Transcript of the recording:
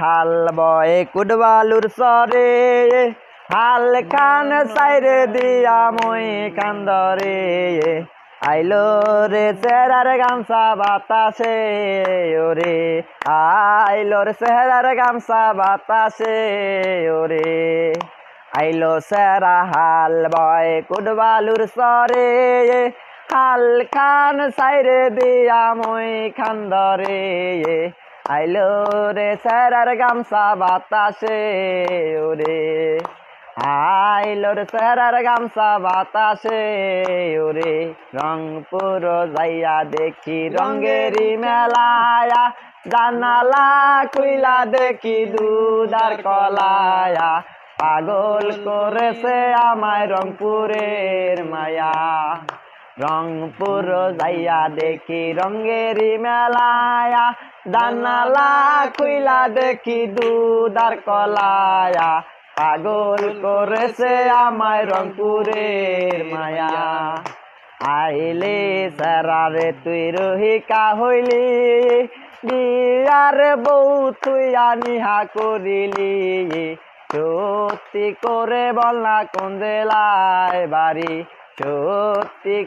হাল বয় কুটবালুর সরে হাল খান সাইরে দিয়া মই কান্দরে আইলো রে চেহারার গামছা বাতাসে ওরে আইলো রে চেহারার গামছা বাতাসে ওরে আইলো সেরা হাল বয় কুটবালুর সরে হাল খান সাইরে দিয়া মই কান্দরে আইলো রে সেরার গামছা বাতাসে ওরে আইলো রে সেরার গামছা বাতাসে ওরে রংপুর যাইয়া দেখি রঙ্গেরি মেলায়া জানালা খুইলা দেখি দুধার কলায়া পাগল করেছে আমায় রংপুরের মায়া রংপুর যাইয়া দেখি রঙ্গেরি মেলায়া জানালা খুইলা দেখি দুধার কলায়া পাগল করেছে আমায় রংপুরের মায়া আইলে সারারে তুই রহিকা হইলি বিয়ার বউ তুই আনিহা করিলি সত্যি করে বল না কোন জেলায় বাড়ি সত্যি